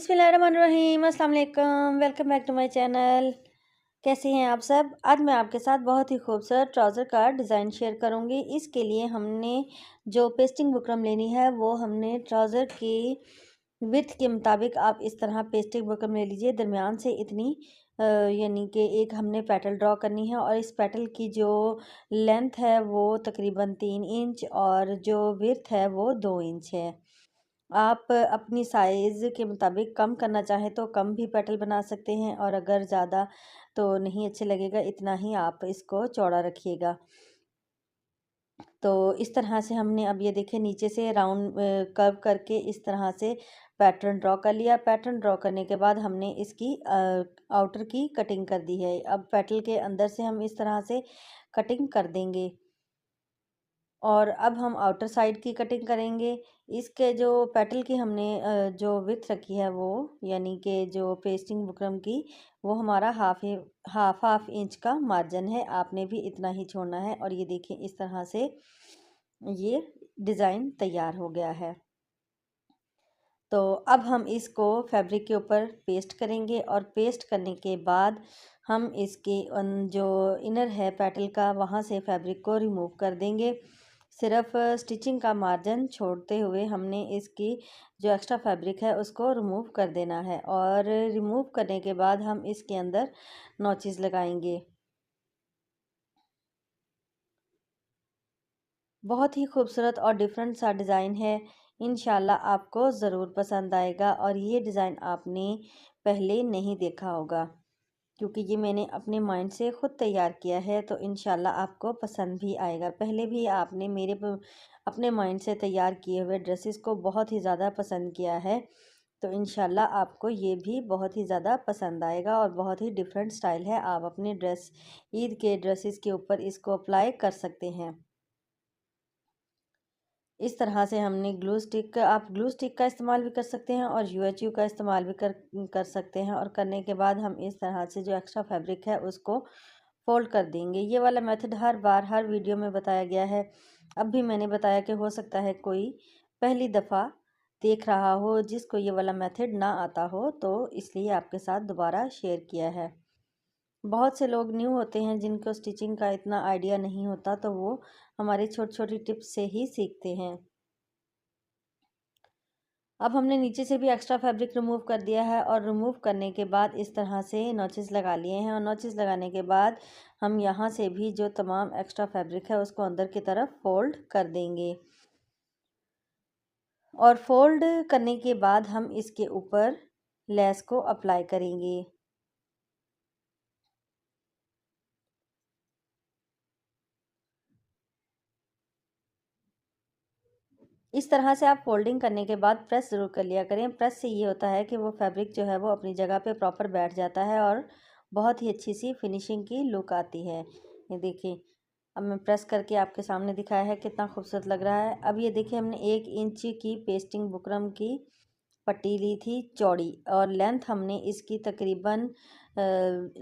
बिस्मिल्लाहिर्रहमानिर्रहीम, अस्सलाम वालेकुम। Welcome back to my channel. कैसे हैं आप सब? आज मैं आपके साथ बहुत ही खूबसूरत ट्राउज़र का डिज़ाइन शेयर करूंगी। इसके लिए हमने जो पेस्टिंग बुकरम लेनी है वो हमने ट्राउज़र की विड्थ के मुताबिक आप इस तरह पेस्टिंग बुकरम ले लीजिए। दरमियान से इतनी यानी कि एक हमने पेटल ड्रॉ करनी है और इस पेटल की जो लेंथ है वो तकरीबन 3 इंच और जो विड्थ है वो 2 इंच है। आप अपनी साइज़ के मुताबिक कम करना चाहें तो कम भी पेटल बना सकते हैं और अगर ज़्यादा तो नहीं अच्छे लगेगा, इतना ही आप इसको चौड़ा रखिएगा। तो इस तरह से हमने अब ये देखें नीचे से राउंड कर्व करके इस तरह से पैटर्न ड्रॉ कर लिया। पैटर्न ड्रॉ करने के बाद हमने इसकी आउटर की कटिंग कर दी है। अब पेटल के अंदर से हम इस तरह से कटिंग कर देंगे और अब हम आउटर साइड की कटिंग करेंगे। इसके जो पेटल की हमने जो विड्थ रखी है वो यानी कि जो पेस्टिंग बुकरम की वो हमारा हाफ इंच का मार्जिन है। आपने भी इतना ही छोड़ना है और ये देखिए इस तरह से ये डिज़ाइन तैयार हो गया है। तो अब हम इसको फैब्रिक के ऊपर पेस्ट करेंगे और पेस्ट करने के बाद हम इसके जो इनर है पेटल का वहाँ से फैब्रिक को रिमूव कर देंगे। सिर्फ स्टिचिंग का मार्जिन छोड़ते हुए हमने इसकी जो एक्स्ट्रा फैब्रिक है उसको रिमूव कर देना है और रिमूव करने के बाद हम इसके अंदर नॉचेस लगाएंगे। बहुत ही खूबसूरत और डिफरेंट सा डिज़ाइन है। इंशाल्लाह आपको ज़रूर पसंद आएगा और ये डिज़ाइन आपने पहले नहीं देखा होगा क्योंकि ये मैंने अपने माइंड से ख़ुद तैयार किया है, तो इंशाल्लाह आपको पसंद भी आएगा। पहले भी आपने अपने माइंड से तैयार किए हुए ड्रेसेस को बहुत ही ज़्यादा पसंद किया है, तो इंशाल्लाह आपको ये भी बहुत ही ज़्यादा पसंद आएगा और बहुत ही डिफरेंट स्टाइल है। आप अपने ईद के ड्रेसेस के ऊपर इसको अप्लाई कर सकते हैं। इस तरह से हमने आप ग्लू स्टिक का इस्तेमाल भी कर सकते हैं और यूएचयू का इस्तेमाल भी कर सकते हैं और करने के बाद हम इस तरह से जो एक्स्ट्रा फैब्रिक है उसको फोल्ड कर देंगे। ये वाला मेथड हर बार हर वीडियो में बताया गया है। अब भी मैंने बताया कि हो सकता है कोई पहली दफ़ा देख रहा हो जिसको ये वाला मेथड ना आता हो, तो इसलिए आपके साथ दोबारा शेयर किया है। बहुत से लोग न्यू होते हैं जिनको स्टिचिंग का इतना आइडिया नहीं होता, तो वो हमारी छोटी छोटी टिप्स से ही सीखते हैं। अब हमने नीचे से भी एक्स्ट्रा फैब्रिक रिमूव कर दिया है और रिमूव करने के बाद इस तरह से नॉचेस लगा लिए हैं और नॉचेस लगाने के बाद हम यहाँ से भी जो तमाम एक्स्ट्रा फैब्रिक है उसको अंदर की तरफ फोल्ड कर देंगे और फोल्ड करने के बाद हम इसके ऊपर लेस को अप्लाई करेंगे। इस तरह से आप फोल्डिंग करने के बाद प्रेस ज़रूर कर लिया करें। प्रेस से ये होता है कि वो फैब्रिक जो है वो अपनी जगह पे प्रॉपर बैठ जाता है और बहुत ही अच्छी सी फिनिशिंग की लुक आती है। ये देखिए अब मैं प्रेस करके आपके सामने दिखाया है, कितना खूबसूरत लग रहा है। अब ये देखिए हमने 1 इंच की पेस्टिंग बुकरम की पट्टी ली थी चौड़ी और लेंथ हमने इसकी तकरीबन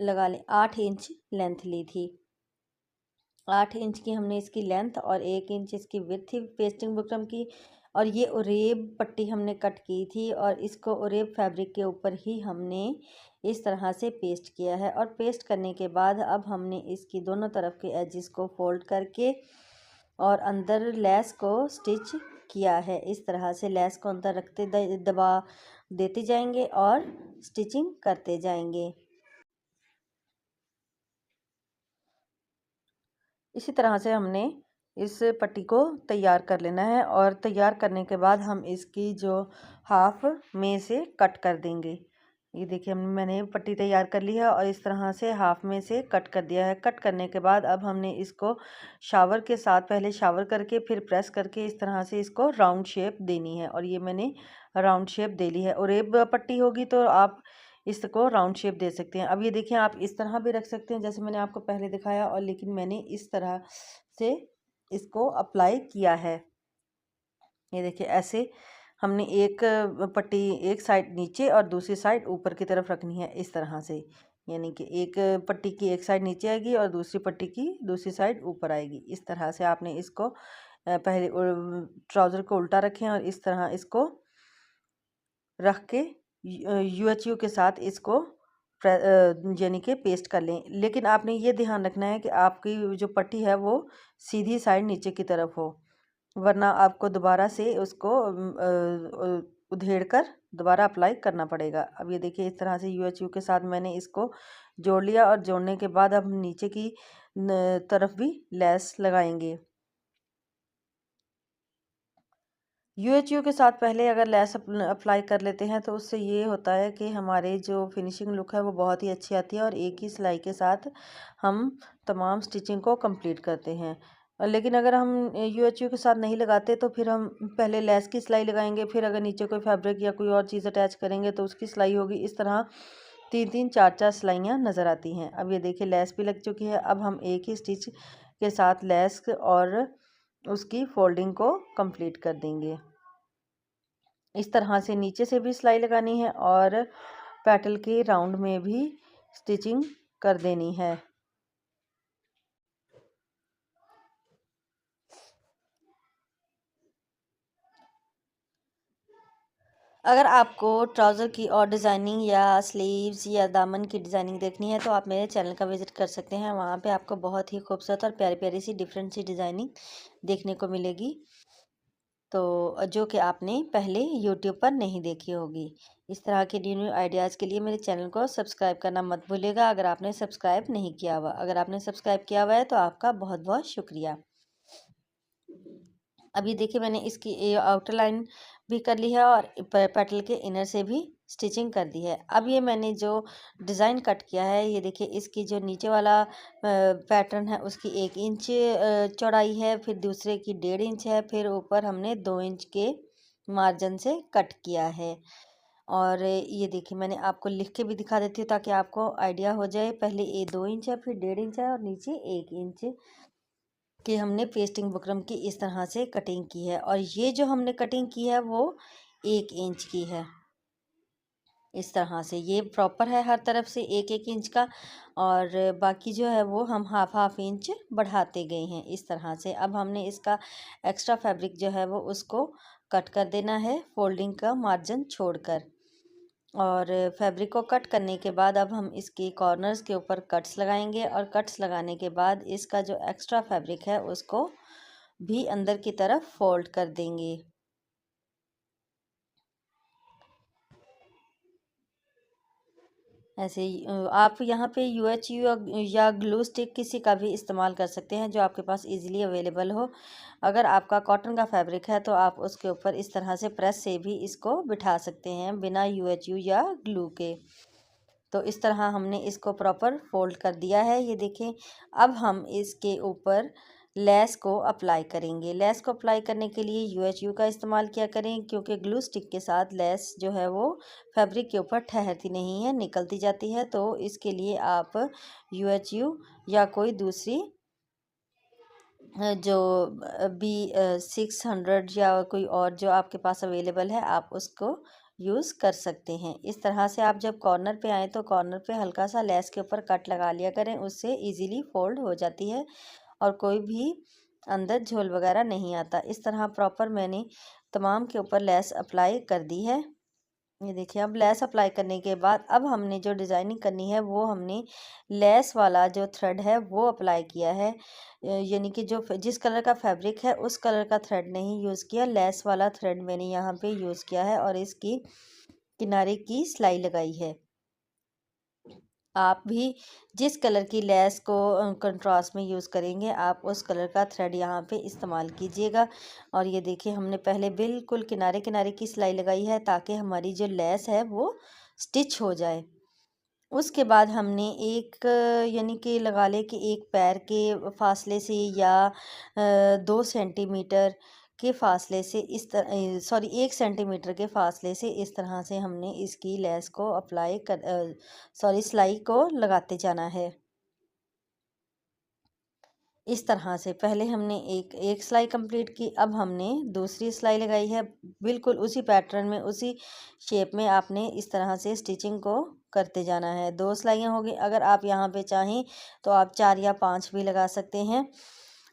लगा लें 8 इंच लेंथ ली थी। 8 इंच की हमने इसकी लेंथ और 1 इंच इसकी विड्थ थी पेस्टिंग बुकरम की। और ये उरेब पट्टी हमने कट की थी और इसको उरेब फैब्रिक के ऊपर ही हमने इस तरह से पेस्ट किया है और पेस्ट करने के बाद अब हमने इसकी दोनों तरफ के एजेस को फोल्ड करके और अंदर लेस को स्टिच किया है। इस तरह से लेस को अंदर रखते दबा देते जाएंगे और स्टिचिंग करते जाएंगे। इसी तरह से हमने इस पट्टी को तैयार कर लेना है और तैयार करने के बाद हम इसकी जो हाफ में से कट कर देंगे। ये देखिए मैंने पट्टी तैयार कर ली है और इस तरह से हाफ में से कट कर दिया है। कट करने के बाद अब हमने इसको शावर के साथ पहले शावर करके फिर प्रेस करके इस तरह से इसको राउंड शेप देनी है और ये मैंने राउंड शेप दे ली है। और एक पट्टी होगी तो आप इसको राउंड शेप दे सकते हैं। अब ये देखिए आप इस तरह भी रख सकते हैं जैसे मैंने आपको पहले दिखाया, और लेकिन मैंने इस तरह से इसको अप्लाई किया है। ये देखिए ऐसे हमने एक पट्टी एक साइड नीचे और दूसरी साइड ऊपर की तरफ रखनी है इस तरह से, यानी कि एक पट्टी की एक साइड नीचे आएगी और दूसरी पट्टी की दूसरी साइड ऊपर आएगी। इस तरह से आपने इसको पहले ट्राउज़र को उल्टा रखें और इस तरह इसको रख के यूएचयू के साथ इसको यानी कि पेस्ट कर लें। लेकिन आपने ये ध्यान रखना है कि आपकी जो पट्टी है वो सीधी साइड नीचे की तरफ हो, वरना आपको दोबारा से उसको उधेड़ कर दोबारा अप्लाई करना पड़ेगा। अब ये देखिए इस तरह से यूएचयू के साथ मैंने इसको जोड़ लिया, और जोड़ने के बाद अब हम नीचे की तरफ भी लेस लगाएंगे। यूएचयू के साथ पहले अगर लेस अप्लाई कर लेते हैं तो उससे ये होता है कि हमारे जो फिनिशिंग लुक है वो बहुत ही अच्छी आती है, और एक ही सिलाई के साथ हम तमाम स्टिचिंग को कंप्लीट करते हैं। लेकिन अगर हम यूएचयू के साथ नहीं लगाते तो फिर हम पहले लेस की सिलाई लगाएंगे, फिर अगर नीचे कोई फैब्रिक या कोई और चीज़ अटैच करेंगे तो उसकी सिलाई होगी। इस तरह 3-3 4-4 सिलाइयाँ नज़र आती हैं। अब ये देखिए लेस भी लग चुकी है। अब हम एक ही स्टिच के साथ लेस और उसकी फोल्डिंग को कंप्लीट कर देंगे। इस तरह से नीचे से भी सिलाई लगानी है और पेटल के राउंड में भी स्टिचिंग कर देनी है। अगर आपको ट्राउज़र की और डिज़ाइनिंग या स्लीव्स या दामन की डिज़ाइनिंग देखनी है तो आप मेरे चैनल का विज़िट कर सकते हैं। वहाँ पे आपको बहुत ही खूबसूरत और प्यारी प्यारी सी डिफरेंट सी डिज़ाइनिंग देखने को मिलेगी, तो जो कि आपने पहले यूट्यूब पर नहीं देखी होगी। इस तरह के न्यू न्यू आइडियाज़ के लिए मेरे चैनल को सब्सक्राइब करना मत भूलिएगा, अगर आपने सब्सक्राइब नहीं किया हुआ। अगर आपने सब्सक्राइब किया हुआ है तो आपका बहुत बहुत शुक्रिया। अभी देखिए मैंने इसकी आउटर लाइन भी कर ली है और पेटल के इनर से भी स्टिचिंग कर दी है। अब ये मैंने जो डिज़ाइन कट किया है, ये देखिए इसकी जो नीचे वाला पैटर्न है उसकी 1 इंच चौड़ाई है, फिर दूसरे की 1.5 इंच है, फिर ऊपर हमने 2 इंच के मार्जिन से कट किया है। और ये देखिए मैंने आपको लिख के भी दिखा देती हूँ ताकि आपको आइडिया हो जाए। पहले ये 2 इंच है, फिर 1.5 इंच है, और नीचे 1 इंच कि हमने पेस्टिंग बुकरम की इस तरह से कटिंग की है। और ये जो हमने कटिंग की है वो 1 इंच की है। इस तरह से ये प्रॉपर है हर तरफ से 1-1 इंच का, और बाकी जो है वो हम हाफ इंच बढ़ाते गए हैं इस तरह से। अब हमने इसका एक्स्ट्रा फैब्रिक जो है वो उसको कट कर देना है फोल्डिंग का मार्जिन छोड़कर। और फैब्रिक को कट करने के बाद अब हम इसके कॉर्नर्स के ऊपर कट्स लगाएंगे, और कट्स लगाने के बाद इसका जो एक्स्ट्रा फैब्रिक है उसको भी अंदर की तरफ फोल्ड कर देंगे। ऐसे ही आप यहाँ पे यूएचयू या ग्लू स्टिक किसी का भी इस्तेमाल कर सकते हैं जो आपके पास इजीली अवेलेबल हो। अगर आपका कॉटन का फैब्रिक है तो आप उसके ऊपर इस तरह से प्रेस से भी इसको बिठा सकते हैं बिना यूएचयू या ग्लू के। तो इस तरह हमने इसको प्रॉपर फोल्ड कर दिया है। ये देखें, अब हम इसके ऊपर लेस को अप्लाई करेंगे। लेस को अप्लाई करने के लिए यूएचयू का इस्तेमाल किया करें, क्योंकि ग्लू स्टिक के साथ लेस जो है वो फैब्रिक के ऊपर ठहरती नहीं है, निकलती जाती है। तो इसके लिए आप यूएचयू या कोई दूसरी जो B600 या कोई और जो आपके पास अवेलेबल है आप उसको यूज़ कर सकते हैं। इस तरह से आप जब कॉर्नर पे आएँ तो कॉर्नर पे हल्का सा लेस के ऊपर कट लगा लिया करें, उससे इजीली फोल्ड हो जाती है और कोई भी अंदर झोल वगैरह नहीं आता। इस तरह प्रॉपर मैंने तमाम के ऊपर लेस अप्लाई कर दी है। ये देखिए, अब लेस अप्लाई करने के बाद अब हमने जो डिज़ाइनिंग करनी है वो हमने लेस वाला जो थ्रेड है वो अप्लाई किया है। यानी कि जो जिस कलर का फैब्रिक है उस कलर का थ्रेड नहीं यूज़ किया, लेस वाला थ्रेड मैंने यहाँ पे यूज़ किया है और इसकी किनारे की सिलाई लगाई है। आप भी जिस कलर की लेस को कंट्रास्ट में यूज़ करेंगे आप उस कलर का थ्रेड यहाँ पे इस्तेमाल कीजिएगा। और ये देखिए हमने पहले बिल्कुल किनारे किनारे की सिलाई लगाई है ताकि हमारी जो लेस है वो स्टिच हो जाए। उसके बाद हमने एक यानी कि लगा लें कि एक पैर के फासले से या 2 सेंटीमीटर के फासले से इस तरह, सॉरी 1 सेंटीमीटर के फासले से इस तरह से हमने इसकी लेस को अप्लाई कर सॉरी सिलाई को लगाते जाना है। इस तरह से पहले हमने एक एक सिलाई कंप्लीट की, अब हमने दूसरी सिलाई लगाई है। बिल्कुल उसी पैटर्न में उसी शेप में आपने इस तरह से स्टिचिंग को करते जाना है। 2 सिलाइयाँ होगी, अगर आप यहाँ पे चाहें तो आप 4 या 5 भी लगा सकते हैं।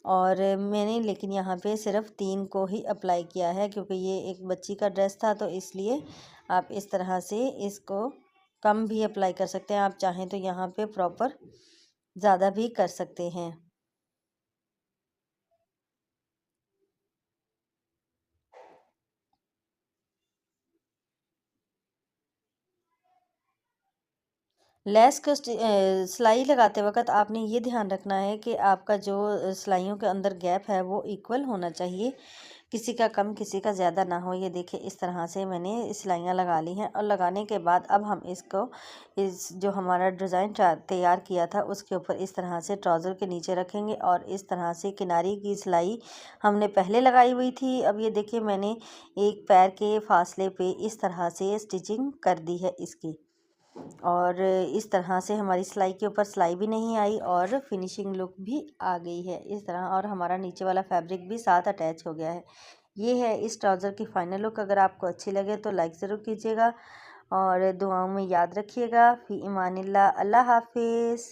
और मैंने लेकिन यहाँ पे सिर्फ 3 को ही अप्लाई किया है क्योंकि ये एक बच्ची का ड्रेस था तो इसलिए आप इस तरह से इसको कम भी अप्लाई कर सकते हैं, आप चाहें तो यहाँ पे प्रॉपर ज़्यादा भी कर सकते हैं। लेस को सिलाई लगाते वक्त आपने ये ध्यान रखना है कि आपका जो सिलाइयों के अंदर गैप है वो इक्वल होना चाहिए, किसी का कम किसी का ज़्यादा ना हो। ये देखिए इस तरह से मैंने सिलाइयाँ लगा ली हैं और लगाने के बाद अब हम इसको इस जो हमारा डिज़ाइन तैयार किया था उसके ऊपर इस तरह से ट्राउज़र के नीचे रखेंगे और इस तरह से किनारी की सिलाई हमने पहले लगाई हुई थी। अब ये देखिए मैंने एक पैर के फासले पे इस तरह से स्टिचिंग कर दी है इसकी, और इस तरह से हमारी सिलाई के ऊपर सिलाई भी नहीं आई और फिनिशिंग लुक भी आ गई है इस तरह, और हमारा नीचे वाला फैब्रिक भी साथ अटैच हो गया है। ये है इस ट्राउज़र की फ़ाइनल लुक। अगर आपको अच्छी लगे तो लाइक ज़रूर कीजिएगा और दुआओं में याद रखिएगा। फ़ी इमानिल्लाह, अल्लाह हाफिज़।